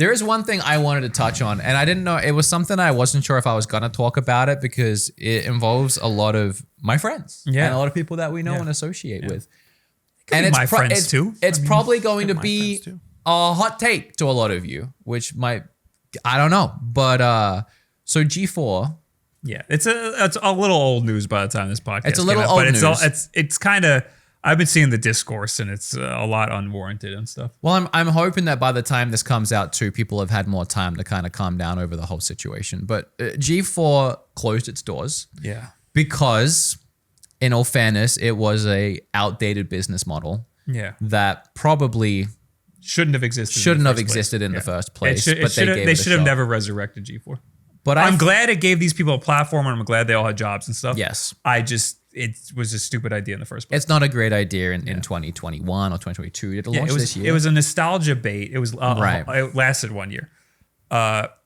There is one thing I wanted to touch on, and I didn't know, it was something I wasn't sure if I was going to talk about it because it involves a lot of my friends and a lot of people that we know and associate with. And it's my friends too. It's probably going to be a hot take to a lot of you, which might, I don't know. But so G4. Yeah, it's a little old news by the time this podcast. It's a little old news. It's kind of, I've been seeing the discourse and it's a lot unwarranted and stuff. Well, I'm hoping that by the time this comes out too, people have had more time to kind of calm down over the whole situation. But G4 closed its doors. Yeah. Because in all fairness, it was a outdated business model. Yeah. That probably shouldn't have existed. In the first place. They should have never resurrected G4. But I'm glad it gave these people a platform, and I'm glad they all had jobs and stuff. Yes. It was a stupid idea in the first place. It's not a great idea in 2021 or 2022. It launched this year. It was a nostalgia bait. It was It lasted 1 year.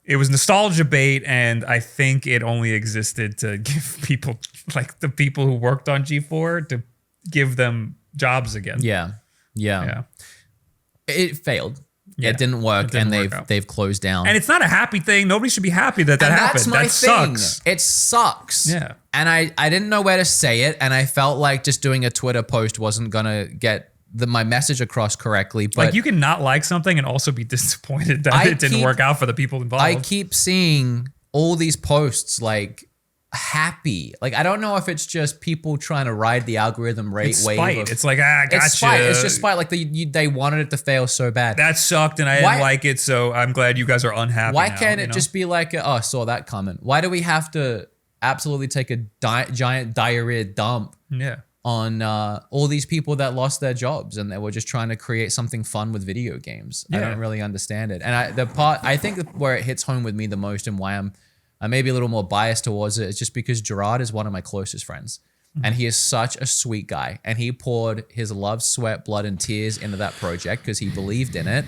It was nostalgia bait, and I think it only existed to give people, like the people who worked on G4, to give them jobs again. Yeah. It failed. Yeah, it didn't work, and they've closed down. And it's not a happy thing. Nobody should be happy that happened. That's my thing. Sucks. It sucks. Yeah. And I didn't know where to say it, and I felt like just doing a Twitter post wasn't gonna get my message across correctly. But like, you can not like something and also be disappointed that it didn't work out for the people involved. I keep seeing all these posts like happy. Like, I don't know if it's just people trying to ride the algorithm wave. It's spite. It's like, gotcha. It's spite. It's just spite. Like they wanted it to fail so bad. That sucked, and I didn't like it. So I'm glad you guys are unhappy. Why can't it just be like, I saw that comment? Why do we have to absolutely take a giant diarrhea dump? Yeah. On all these people that lost their jobs and they were just trying to create something fun with video games. I don't really understand it. And I think where it hits home with me the most and why I may be a little more biased towards it is just because Gerard is one of my closest friends. And he is such a sweet guy. And he poured his love, sweat, blood, and tears into that project because he believed in it.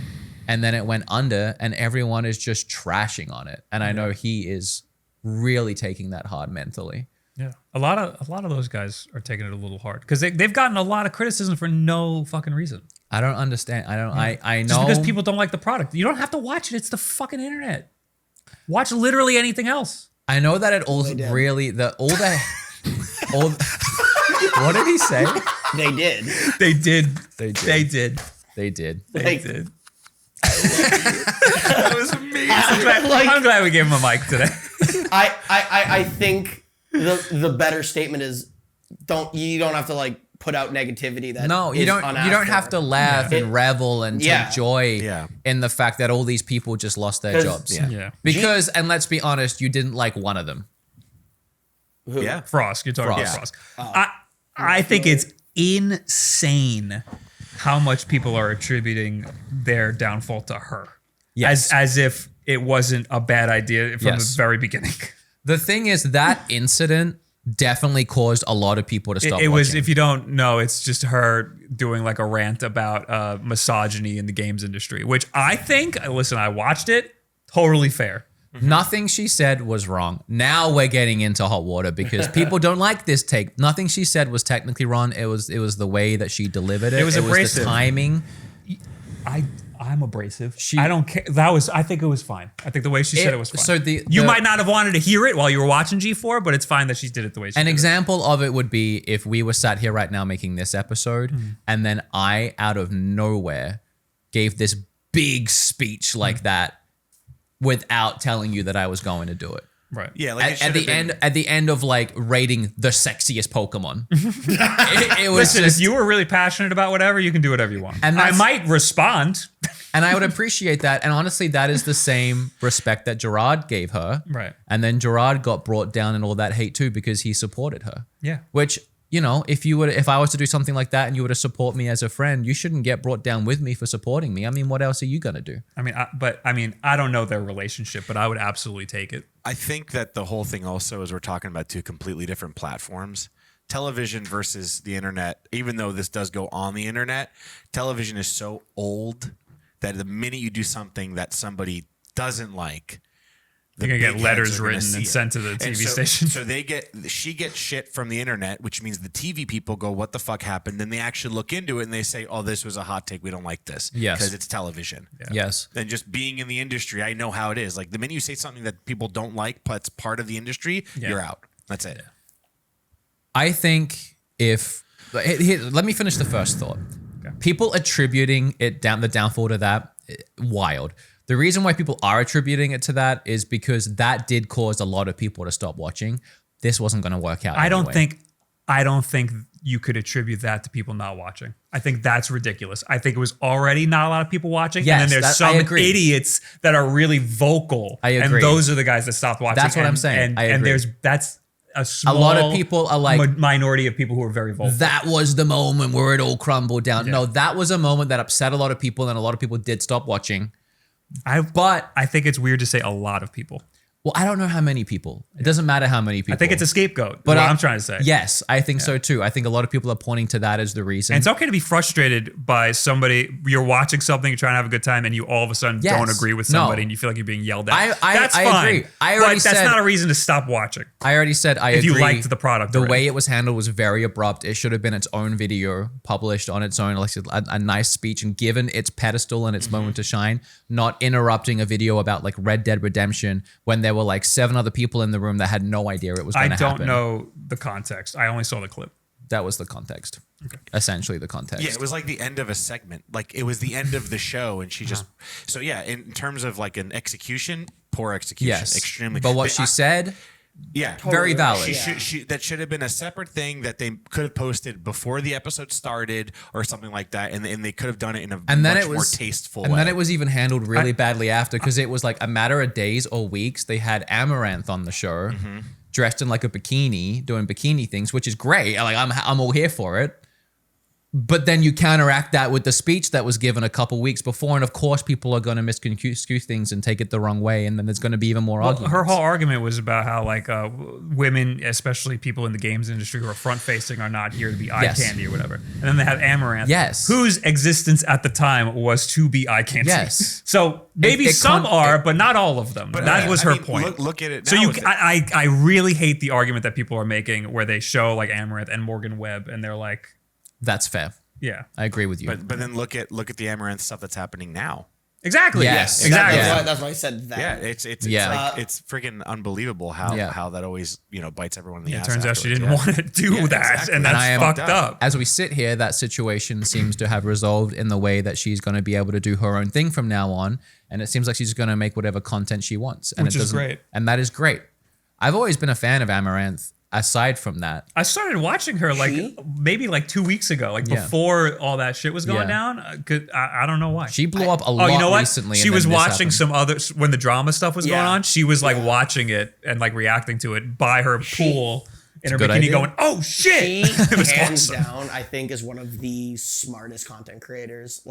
And then it went under and everyone is just trashing on it. And I know he is really taking that hard mentally. Yeah, a lot of those guys are taking it a little hard because they've gotten a lot of criticism for no fucking reason. I don't understand. I know. Just because people don't like the product. You don't have to watch it. It's the fucking internet. Watch literally anything else. I know that it all really what did he say? They did. They did. They did. They did. They did. They did. That was amazing. I'm glad we gave him a mic today. I think the better statement is you don't have to like put out negativity that you don't have to laugh and revel and take joy in the fact that all these people just lost their jobs. Because and let's be honest, you didn't like one of them. Who? Yeah. Frost. You're talking about Frost. I think it's insane how much people are attributing their downfall to her. Yes. As if it wasn't a bad idea from the very beginning. The thing is that incident definitely caused a lot of people to stop watching. Was, if you don't know, it's just her doing like a rant about misogyny in the games industry, which I think, listen, I watched it, totally fair. Nothing she said was wrong. Now we're getting into hot water because people don't like this take. Nothing she said was technically wrong. It was the way that she delivered it. It was abrasive. The timing. I'm abrasive. I don't care. I think it was fine. I think the way she said it was fine. So you might not have wanted to hear it while you were watching G4, but it's fine that she did it the way she did it. An example of it would be if we were sat here right now making this episode and then I, out of nowhere, gave this big speech like that without telling you that I was going to do it. Right. Yeah. Like at the end of like rating the sexiest Pokemon, it was Listen, if you were really passionate about whatever, you can do whatever you want. And I might respond. And I would appreciate that. And honestly, that is the same respect that Gerard gave her. Right. And then Gerard got brought down in all that hate too because he supported her. Yeah. Which, you know, if I was to do something like that and you were to support me as a friend, you shouldn't get brought down with me for supporting me. I mean, what else are you going to do? I mean, I don't know their relationship, but I would absolutely take it. I think that the whole thing also is we're talking about two completely different platforms. Television versus the internet, even though this does go on the internet, television is so old that the minute you do something that somebody doesn't like, You're gonna get letters written and sent to the TV station. So she gets shit from the internet, which means the TV people go, "What the fuck happened?" Then they actually look into it and they say, "Oh, this was a hot take. We don't like this." Yes, because it's television. Yeah. Yes. Then just being in the industry, I know how it is. Like the minute you say something that people don't like, but it's part of the industry, you're out. That's it. I think let me finish the first thought. Okay. People attributing the downfall to that, wild. The reason why people are attributing it to that is because that did cause a lot of people to stop watching. This wasn't going to work out. I don't think you could attribute that to people not watching. I think that's ridiculous. I think it was already not a lot of people watching. Yes, and then there's some idiots that are really vocal. I agree. And those are the guys that stopped watching. That's what I'm saying. And that's a small a lot of people are like minority of people who are very vocal. That was the moment where it all crumbled down. Yeah. No, that was a moment that upset a lot of people, and a lot of people did stop watching. But I think it's weird to say a lot of people. Well, I don't know how many people. It doesn't matter how many people. I think it's a scapegoat. But what I'm trying to say. Yes, I think so too. I think a lot of people are pointing to that as the reason. And it's okay to be frustrated by somebody. You're watching something, you're trying to have a good time, and you all of a sudden don't agree with somebody, and you feel like you're being yelled at. That's fine. Agree. But that's not a reason to stop watching. I already said I agree. If you liked the product, the way it was handled was very abrupt. It should have been its own video, published on its own, like a nice speech, and given its pedestal and its moment to shine. Not interrupting a video about like Red Dead Redemption when there were like 7 other people in the room that had no idea it was going to happen. I don't know the context. I only saw the clip. That was the context. Okay. Essentially the context. Yeah, it was like the end of a segment. Like it was the end of the show, and she just. So yeah, in terms of like an execution, poor execution. Yes, extremely. But what she said. Yeah, totally very valid. That should have been a separate thing that they could have posted before the episode started or something like that, and they could have done it in a much more tasteful way. And then it was even handled really badly after, because it was like a matter of days or weeks. They had Amaranth on the show, dressed in like a bikini, doing bikini things, which is great. Like I'm all here for it. But then you counteract that with the speech that was given a couple weeks before, and of course people are going to misconstrue things and take it the wrong way, and then there's going to be even more arguments. Her whole argument was about how like women, especially people in the games industry who are front-facing, are not here to be eye candy or whatever. And then they have Amaranth, whose existence at the time was to be eye candy. Yes. So maybe some are, but not all of them. But that was her point. Look at it. So I really hate the argument that people are making where they show like Amaranth and Morgan Webb, and they're like. That's fair. Yeah, I agree with you. But then look at the Amaranth stuff that's happening now. Exactly. Yes. Exactly. That's why I said that. Yeah, it's like it's freaking unbelievable how that always bites everyone in the ass. It turns out she didn't want to do that, exactly. And that's fucked up. As we sit here, that situation seems to have resolved in the way that she's going to be able to do her own thing from now on, and it seems like she's going to make whatever content she wants, and which is great. And that is great. I've always been a fan of Amaranth. Aside from that, I started watching her maybe 2 weeks ago, before all that shit was going down. I don't know why. She blew up a lot recently. She was watching some other when the drama stuff was going on. She was watching it and reacting to it by her pool in her bikini, going, "Oh shit!" She hands down, I think, is one of the smartest content creators.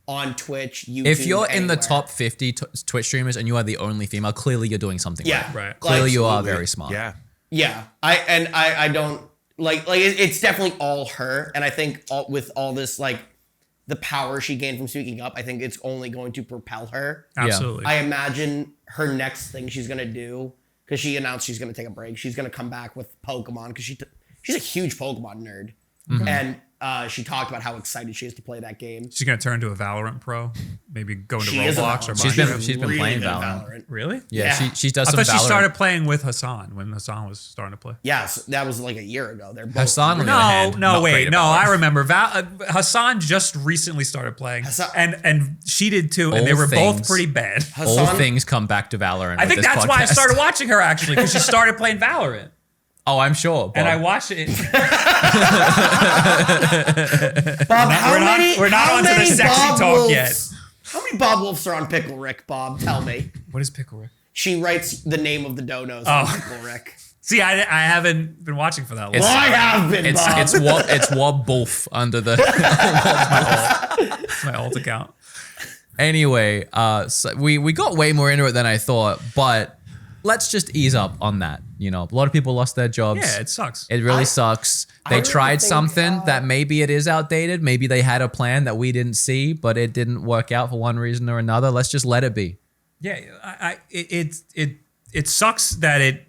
On Twitch, YouTube. If you're in the top 50 Twitch streamers and you are the only female, clearly you're doing something right. Clearly you are very smart. Yeah. Yeah, I don't like it's definitely all her, and I think with all this the power she gained from speaking up, I think it's only going to propel her. Absolutely. I imagine her next thing she's gonna do, because she announced she's gonna take a break. She's gonna come back with Pokemon, because she's a huge Pokemon nerd, and she talked about how excited she is to play that game. She's gonna turn to a Valorant pro, maybe go into Roblox or she's been playing Valorant. Really? Yeah. She does. I thought she started playing with Hassan when Hassan was starting to play. Yes, that was like a year ago. They're both Hassan. I remember. Hassan just recently started playing, and she did too, and they were both pretty bad. All things come back to Valorant. I think that's why I started watching her actually, because she started playing Valorant. Oh, I'm sure. Bob. And I watched it. Bob, we're not onto the sexy talk yet. How many Bob Wolves are on Pickle Rick, Bob? Tell me. What is Pickle Rick? She writes the name of the donos on Pickle Rick. See, I haven't been watching for that long. I have been, Bob. It's Wob Wolf under the... It's my alt account. Anyway, so we got way more into it than I thought, but... Let's just ease up on that. A lot of people lost their jobs. Yeah, it sucks. It really sucks. They tried something that maybe it is outdated. Maybe they had a plan that we didn't see, but it didn't work out for one reason or another. Let's just let it be. Yeah, it sucks that it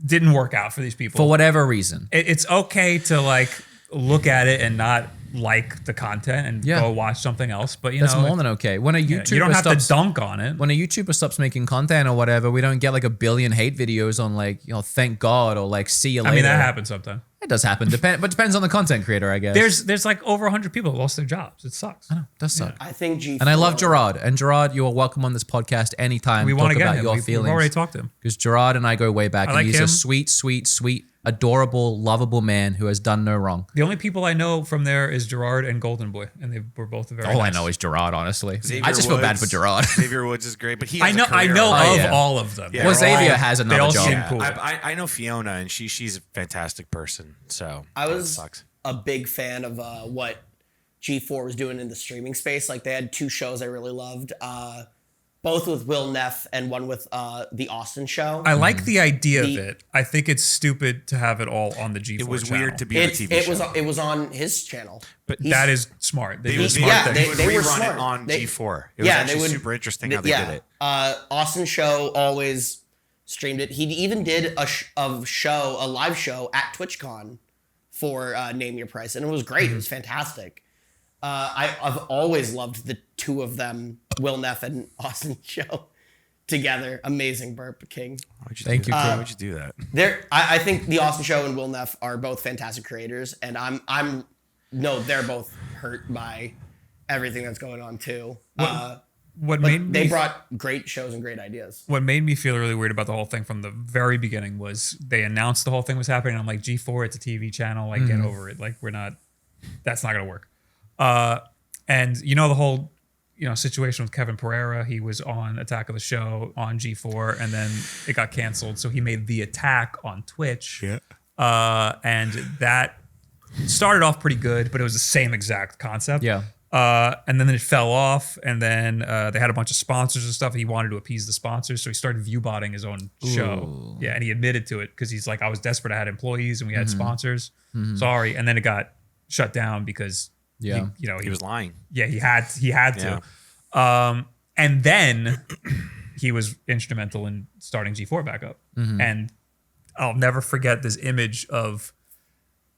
didn't work out for these people For whatever reason. It's okay to like look at it and not like the content and go watch something else, but That's more than okay. When a YouTuber you don't have to dunk on it. When a YouTuber stops making content or whatever, we don't get like a billion hate videos on like, thank God or like see you later. I mean, that happens sometimes. It does happen, but depends on the content creator, I guess. There's like over 100 people who lost their jobs. It sucks. I know, it does suck. I think G4. And I love Gerard. And Gerard, you are welcome on this podcast anytime. We want to get about him. your We've feelings. already talked to him. Because Gerard and I go way back, I and like he's him. a sweet, sweet, sweet, adorable, lovable man who has done no wrong. The only people I know from there is Gerard and Golden Boy, and they were both very All nice. I know is Gerard, honestly. Xavier I just feel bad Woods. for Gerard. Xavier Woods is great, but he I has know a career. of yeah. all of them. Yeah. Well, They're Xavier all- has they another all job. seem cool. I know Fiona, and she's a fantastic person. So I that was sucks. a big fan of what G4 was doing in the streaming space. Like they had 2 shows I really loved, both with Will Neff and one with the Austin show. I like the idea The- of it. I think it's stupid to have it all on the G4 It was channel. weird to be on a TV show. It was on his channel. But He's- that is smart. They They did a would, smart yeah, thing. they would were rerun smart. it on They- G4. It was actually super interesting how they did it. Austin show always streamed it. He even did a live show at TwitchCon for Name Your Price, and it was great. It was fantastic. I've always loved the 2 of them, Will Neff and Austin show together. Amazing burp, King. Thank you, King. Why'd you do that? I think the Austin show and Will Neff are both fantastic creators, and they're both hurt by everything that's going on too. What But made they me brought great shows and great ideas. what made me feel really weird about the whole thing from the very beginning was they announced the whole thing was happening. And I'm like, G4, it's a TV channel. Like, get over it. Like, that's not gonna work. And the whole situation with Kevin Pereira. He was on Attack of the Show on G4, and then it got canceled. So he made The Attack on Twitch. Yeah. And that started off pretty good, but it was the same exact concept. Yeah. And then it fell off, and then they had a bunch of sponsors and stuff. He wanted to appease the sponsors, so he started viewbotting his own show. Yeah, and he admitted to it because he's like, I was desperate. I had employees and we had sponsors. Sorry. And then it got shut down because he He was lying. Yeah, he had to. And then he was instrumental in starting G4 back up. And I'll never forget this image of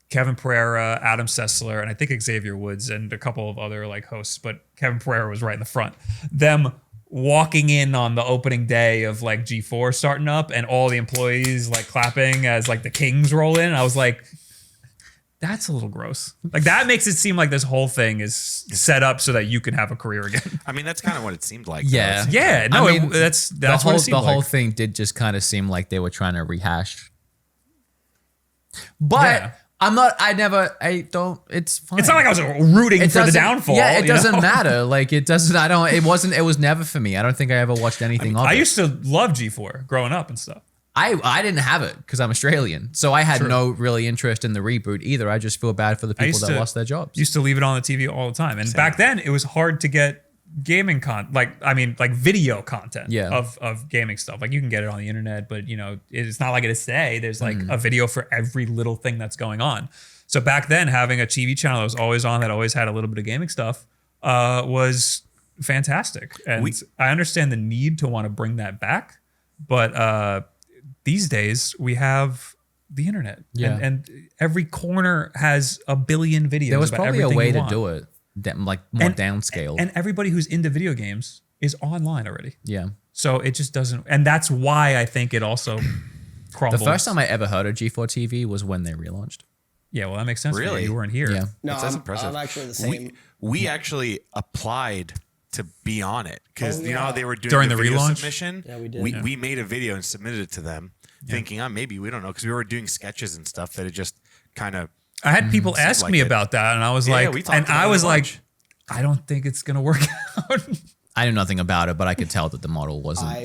Kevin Pereira, Adam Sessler, and I think Xavier Woods and a couple of other like hosts, but Kevin Pereira was right in the front. Them walking in on the opening day of like G4 starting up and all the employees like clapping as like the Kings roll in. I was like, that's a little gross. Like that makes it seem like this whole thing is set up so that you can have a career again. I mean, that's kind of what it seemed like. Yeah. though. Yeah, no, I mean, that's the what whole it seemed the whole like. thing did just kind of seem like they were trying to rehash. But Yeah. it's fine. It's not like I was rooting for the doesn't- downfall. Yeah, it you doesn't know? matter. Like it was never for me. I don't think I ever watched anything of I it. used to love G4 growing up and stuff. I didn't have it because I'm Australian. So I had no really interest in the reboot either. I just feel bad for the people that lost their jobs. Used to leave it on the TV all the time. And back then it was hard to get gaming like video content of gaming stuff. Like you can get it on the internet, but it's not like it is today. There's like a video for every little thing that's going on. So back then having a TV channel that was always on, that always had a little bit of gaming stuff, was fantastic. And I understand the need to want to bring that back, but these days we have the internet, and every corner has a billion videos. There was about probably a everything way you to want. do it, like more downscale. And everybody who's into video games is online already. Yeah. So it just doesn't, and that's why I think it also crumbles. The first time I ever heard of G4 TV was when they relaunched. Yeah, well, that makes sense. Really? You weren't here. Yeah. No, That's I'm impressive. I'm actually the same. We actually applied to be on it because you know how they were doing During the the video relaunch? submission. Yeah, we did. We made a video and submitted it to them, thinking, maybe we don't know because we were doing sketches and stuff that it just kind of. I had people ask like me it. about that, and I was Yeah, like, we talked and about I it a was like, bunch. I don't think it's gonna work out. I knew nothing about it, but I could tell that the model wasn't I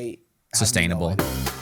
have sustainable. no idea.